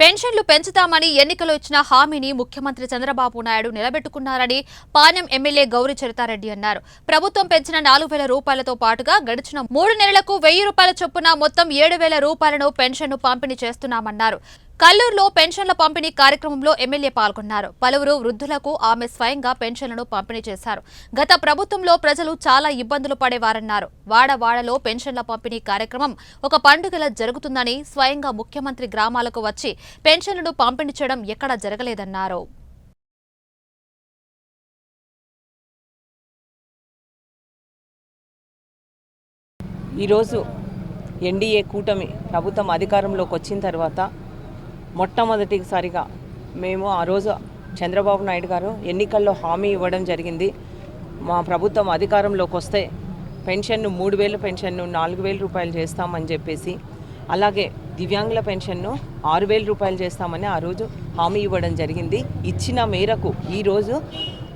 పెన్షన్లు పెంచుతామని ఎన్నికలు ఇచ్చిన హామీని ముఖ్యమంత్రి చంద్రబాబు నాయుడు నిలబెట్టుకున్నారని పాణ్యం ఎమ్మెల్యే గౌరీ చరితారెడ్డి అన్నారు. ప్రభుత్వం పెంచిన 4,000 రూపాయలతో పాటుగా గడిచిన 3 నెలలకు 1,000 రూపాయల చొప్పున మొత్తం 7,000 రూపాయలను పెన్షన్ను పంపిణీ చేస్తున్నామన్నారు. కల్లూరులో పెన్షన్ల పంపిణీ కార్యక్రమంలో ఎమ్మెల్యే పాల్గొన్నారు. పలువురు వృద్ధులకు ఆమె స్వయంగా పెన్షన్లను పంపిణీ చేశారు. గత ప్రభుత్వంలో ప్రజలు చాలా ఇబ్బందులు పడేవారన్నారు. వాడవాడలో పెన్షన్ల పంపిణీ కార్యక్రమం ఒక పండుగలా జరుగుతుందని, స్వయంగా ముఖ్యమంత్రి గ్రామాలకు వచ్చి పెన్షన్లను పంపిణీ చేయడం ఎక్కడా జరగలేదన్నారు. ఈరోజు ఎన్డీఏ కూటమి ప్రభుత్వం అధికారంలోకి వచ్చిన తర్వాత మొట్టమొదటిసారిగా మేము ఆ రోజు చంద్రబాబు నాయుడు గారు ఎన్నికల్లో హామీ ఇవ్వడం జరిగింది. మా ప్రభుత్వం అధికారంలోకి వస్తే పెన్షన్ను 3,000 పెన్షన్ను 4,000 రూపాయలు చేస్తామని చెప్పేసి, అలాగే దివ్యాంగుల పెన్షన్ను 6,000 రూపాయలు చేస్తామని ఆ రోజు హామీ ఇవ్వడం జరిగింది. ఇచ్చిన మేరకు ఈరోజు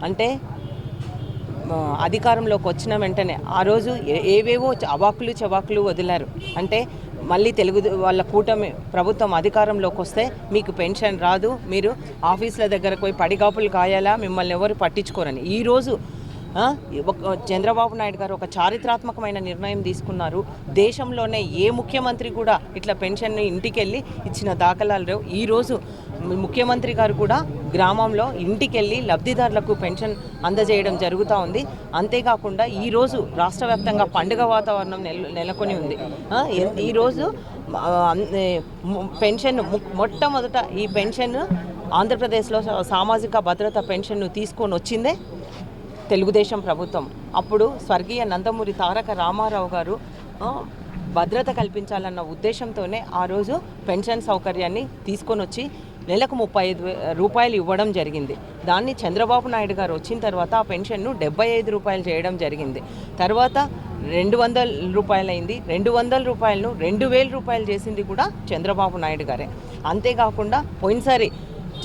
అంటే అధికారంలోకి వచ్చిన వెంటనే ఆ రోజు ఏవేవో అవాకులు చవాకులు వదిలారు. అంటే మళ్ళీ వాళ్ళ కూటమి ప్రభుత్వం అధికారంలోకి వస్తే మీకు పెన్షన్ రాదు, మీరు ఆఫీసుల దగ్గరకు పోయి పడిగాపులు కాయాలా, మిమ్మల్ని ఎవరు పట్టించుకోరని. ఈరోజు చంద్రబాబు నాయుడు గారు ఒక చారిత్రాత్మకమైన నిర్ణయం తీసుకున్నారు. దేశంలోనే ఏ ముఖ్యమంత్రి కూడా ఇట్లా పెన్షన్ని ఇంటికి వెళ్ళి ఇచ్చిన దాఖలాలు లేవు. ఈరోజు ముఖ్యమంత్రి గారు కూడా గ్రామంలో ఇంటికి వెళ్ళి లబ్ధిదారులకు పెన్షన్ అందజేయడం జరుగుతూ ఉంది. అంతేకాకుండా ఈరోజు రాష్ట్ర వ్యాప్తంగా పండుగ వాతావరణం నెలకొని ఉంది. ఈరోజు పెన్షన్ మొట్టమొదట ఈ పెన్షన్ ఆంధ్రప్రదేశ్లో సామాజిక భద్రత పెన్షన్ను తీసుకొని వచ్చిందే తెలుగుదేశం ప్రభుత్వం. అప్పుడు స్వర్గీయ నందమూరి తారక రామారావు గారు భద్రత కల్పించాలన్న ఉద్దేశంతోనే ఆ రోజు పెన్షన్ సౌకర్యాన్ని తీసుకొని వచ్చి నెలకు 35 రూపాయలు ఇవ్వడం జరిగింది. దాన్ని చంద్రబాబు నాయుడు గారు వచ్చిన తర్వాత ఆ పెన్షన్ను 75 రూపాయలు చేయడం జరిగింది. తర్వాత 200 రూపాయలు అయింది. 200 రూపాయలను 2,000 రూపాయలు చేసింది కూడా చంద్రబాబు నాయుడు గారే. అంతేకాకుండా పోయినసారి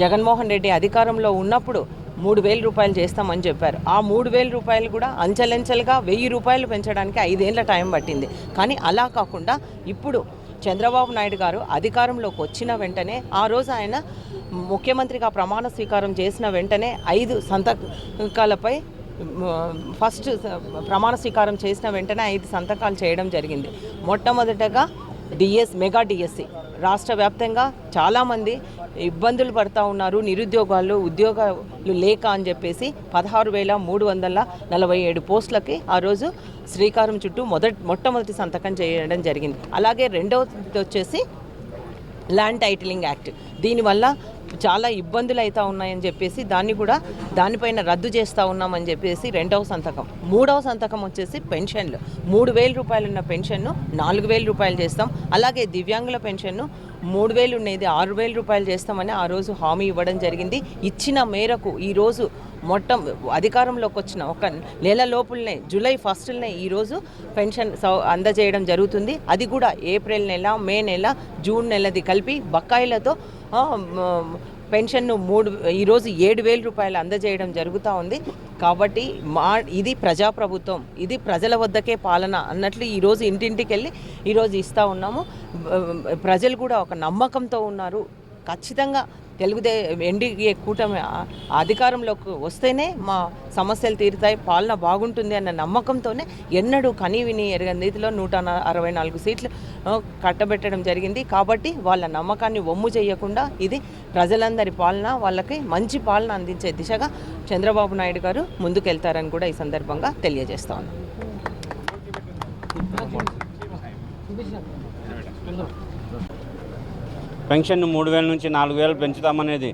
జగన్మోహన్ రెడ్డి అధికారంలో ఉన్నప్పుడు 3,000 రూపాయలు చేస్తామని చెప్పారు. ఆ 3,000 రూపాయలు కూడా అంచెలంచెలుగా 1,000 రూపాయలు పెంచడానికి 5 ఏళ్ల టైం పట్టింది. కానీ అలా కాకుండా ఇప్పుడు చంద్రబాబు నాయుడు గారు అధికారంలోకి వచ్చిన వెంటనే ఆ రోజు ఆయన ముఖ్యమంత్రిగా ప్రమాణ స్వీకారం చేసిన వెంటనే 5 సంతకాలపై ఫస్ట్ ప్రమాణ స్వీకారం చేసిన వెంటనే 5 సంతకాలు చేయడం జరిగింది. మొట్టమొదటగా మెగా డిఎస్సి రాష్ట్ర వ్యాప్తంగా చాలామంది ఇబ్బందులు పడుతూ ఉన్నారు. నిరుద్యోగాలు, ఉద్యోగాలు లేక అని చెప్పేసి 16,347 పోస్టులకి ఆ రోజు శ్రీకారం చుట్టూ మొట్టమొదటి సంతకం చేయడం జరిగింది. అలాగే రెండవది వచ్చేసి ల్యాండ్ టైటిలింగ్ యాక్ట్. దీనివల్ల చాలా ఇబ్బందులు అవుతూ ఉన్నాయని చెప్పేసి దానిపైన రద్దు చేస్తూ ఉన్నామని చెప్పేసి రెండవ సంతకం. మూడవ సంతకం వచ్చేసి పెన్షన్లు 3,000 రూపాయలు ఉన్న పెన్షన్ను 4,000 రూపాయలు చేస్తాం. అలాగే దివ్యాంగుల పెన్షన్ను 3,000 ఉండేది 6,000 రూపాయలు చేస్తామని ఆ రోజు హామీ ఇవ్వడం జరిగింది. ఇచ్చిన మేరకు ఈరోజు అధికారంలోకి వచ్చిన ఒక నెల లోపులనే జూలై 1నే ఈరోజు పెన్షన్ అందజేయడం జరుగుతుంది. అది కూడా ఏప్రిల్ నెల, మే నెల, జూన్ నెలది కలిపి బకాయిలతో పెన్షన్ను ఈరోజు 7,000 రూపాయలు అందజేయడం జరుగుతూ ఉంది. కాబట్టి ఇది ప్రజాప్రభుత్వం, ఇది ప్రజల వద్దకే పాలన అన్నట్లు ఈరోజు ఇంటింటికి వెళ్ళి ఈరోజు ఇస్తూ ఉన్నాము. ప్రజలు కూడా ఒక నమ్మకంతో ఉన్నారు. ఖచ్చితంగా ఎన్డీఏ కూటమి అధికారంలోకి వస్తేనే మా సమస్యలు తీరుతాయి, పాలన బాగుంటుంది అన్న నమ్మకంతోనే ఎన్నడూ కనీవిని ఎరగని రీతిలో 164 సీట్లు కట్టబెట్టడం జరిగింది. కాబట్టి వాళ్ళ నమ్మకాన్ని వమ్ము చేయకుండా ఇది ప్రజలందరి పాలన, వాళ్ళకి మంచి పాలన అందించే దిశగా చంద్రబాబు నాయుడు గారు ముందుకెళ్తారని కూడా ఈ సందర్భంగా తెలియజేస్తా ఉన్నాను. పెన్షన్ 3,000 నుంచి 4,000 పెంచుతామనేది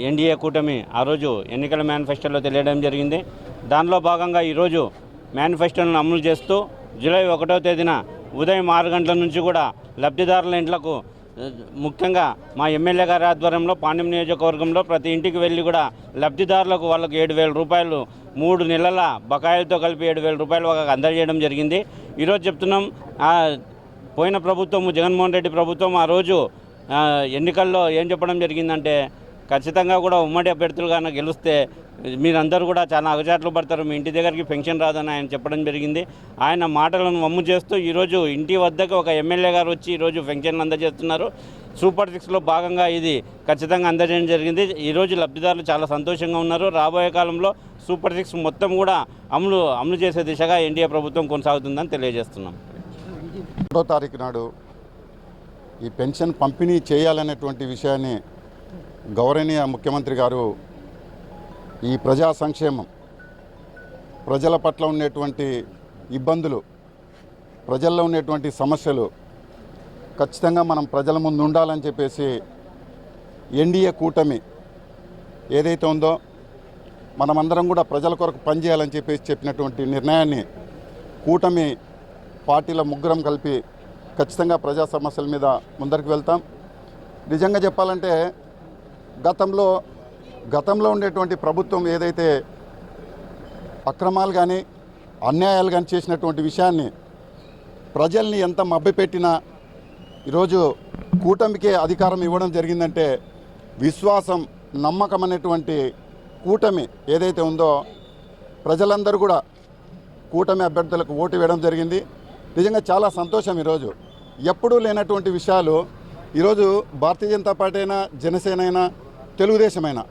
ఎన్డీఏ కూటమి ఆ రోజు ఎన్నికల మేనిఫెస్టోలో తెలియడం జరిగింది. దానిలో భాగంగా ఈరోజు మేనిఫెస్టోను అమలు చేస్తూ జూలై 1వ తేదీన ఉదయం 6 గంటల నుంచి కూడా లబ్ధిదారుల ఇంట్లకు, ముఖ్యంగా మా ఎమ్మెల్యే గారి ఆధ్వర్యంలో పాణ్యం నియోజకవర్గంలో ప్రతి ఇంటికి వెళ్ళి కూడా లబ్ధిదారులకు వాళ్ళకు 7,000 రూపాయలు 3 నెలల బకాయిలతో కలిపి 7,000 రూపాయలు వాళ్ళకి అందజేయడం జరిగింది. ఈరోజు చెప్తున్నాం, పోయిన ప్రభుత్వము జగన్మోహన్ రెడ్డి ప్రభుత్వం ఆ రోజు ఎన్నికల్లో ఏం చెప్పడం జరిగిందంటే, ఖచ్చితంగా కూడా ఉమ్మడి అభ్యర్థులుగా గెలిస్తే మీరందరూ కూడా చాలా అగచాట్లు పడతారు, మీ ఇంటి దగ్గరికి పెన్షన్ రాదని ఆయన చెప్పడం జరిగింది. ఆయన మాటలను వమ్ము చేస్తూ ఈరోజు ఇంటి వద్దకు ఒక ఎమ్మెల్యే గారు వచ్చి ఈరోజు పెన్షన్లు అందజేస్తున్నారు. సూపర్ సిక్స్లో భాగంగా ఇది ఖచ్చితంగా అందజేయడం జరిగింది. ఈరోజు లబ్ధిదారులు చాలా సంతోషంగా ఉన్నారు. రాబోయే కాలంలో సూపర్ సిక్స్ మొత్తం కూడా అమలు చేసే దిశగా ఎన్డీఏ ప్రభుత్వం కొనసాగుతుందని తెలియజేస్తున్నాం. 2వ తారీఖు నాడు ఈ పెన్షన్ పంపిణీ చేయాలనేటువంటి విషయాన్ని గౌరవనీయ ముఖ్యమంత్రి గారు ఈ ప్రజా సంక్షేమం, ప్రజల పట్ల ఉండేటువంటి ఇబ్బందులు, ప్రజల్లో ఉండేటువంటి సమస్యలు ఖచ్చితంగా మనం ప్రజల ముందు ఉండాలని చెప్పేసి ఎన్డీఏ కూటమి ఏదైతే ఉందో మనమందరం కూడా ప్రజల కొరకు పనిచేయాలని చెప్పేసి చెప్పినటువంటి నిర్ణయాన్ని కూటమి పార్టీల ముగ్గురం కలిపి ఖచ్చితంగా ప్రజా సమస్యల మీద ముందరికి వెళ్తాం. నిజంగా చెప్పాలంటే గతంలో ఉండేటువంటి ప్రభుత్వం ఏదైతే అక్రమాలు కానీ అన్యాయాలు కానీ చేసినటువంటి విషయాన్ని ప్రజల్ని ఎంత మభ్యపెట్టినా ఈరోజు కూటమికే అధికారం ఇవ్వడం జరిగిందంటే విశ్వాసం, నమ్మకం అనేటువంటి కూటమి ఏదైతే ఉందో ప్రజలందరూ కూడా కూటమి అభ్యర్థులకు ఓటు వేయడం జరిగింది. నిజంగా చాలా సంతోషం. ఈరోజు ఎప్పుడూ లేనటువంటి విషయాలు ఈరోజు భారతీయ జనతా పార్టీ అయినా, జనసేన అయినా, తెలుగుదేశమైనా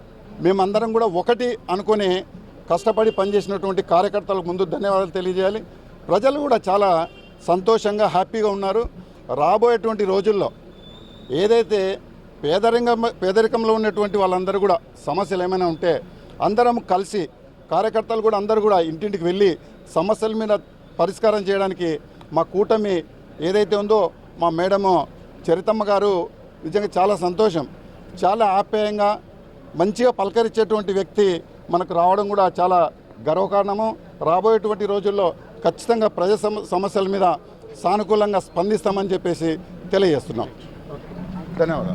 మేమందరం కూడా ఒకటి అనుకుని కష్టపడి పనిచేసినటువంటి కార్యకర్తలకు ముందు ధన్యవాదాలు తెలియజేయాలి. ప్రజలు కూడా చాలా సంతోషంగా, హ్యాపీగా ఉన్నారు. రాబోయేటువంటి రోజుల్లో ఏదైతే పేదరికంలో ఉన్నటువంటి వాళ్ళందరూ కూడా సమస్యలు ఏమైనా ఉంటే అందరం కలిసి, కార్యకర్తలు కూడా అందరూ కూడా ఇంటింటికి వెళ్ళి సమస్యల మీద పరిష్కారం చేయడానికి మా కూటమి ఏదైతే ఉందో మా మేడము చరితమ్మ గారు నిజంగా చాలా సంతోషం. చాలా ఆప్యాయంగా మంచిగా పలకరించేటువంటి వ్యక్తి మనకు రావడం కూడా చాలా గర్వకారణము. రాబోయేటువంటి రోజుల్లో ఖచ్చితంగా ప్రజా సమస్యల మీద సానుకూలంగా స్పందిస్తామని చెప్పేసి తెలియజేస్తున్నాం. ధన్యవాదాలు.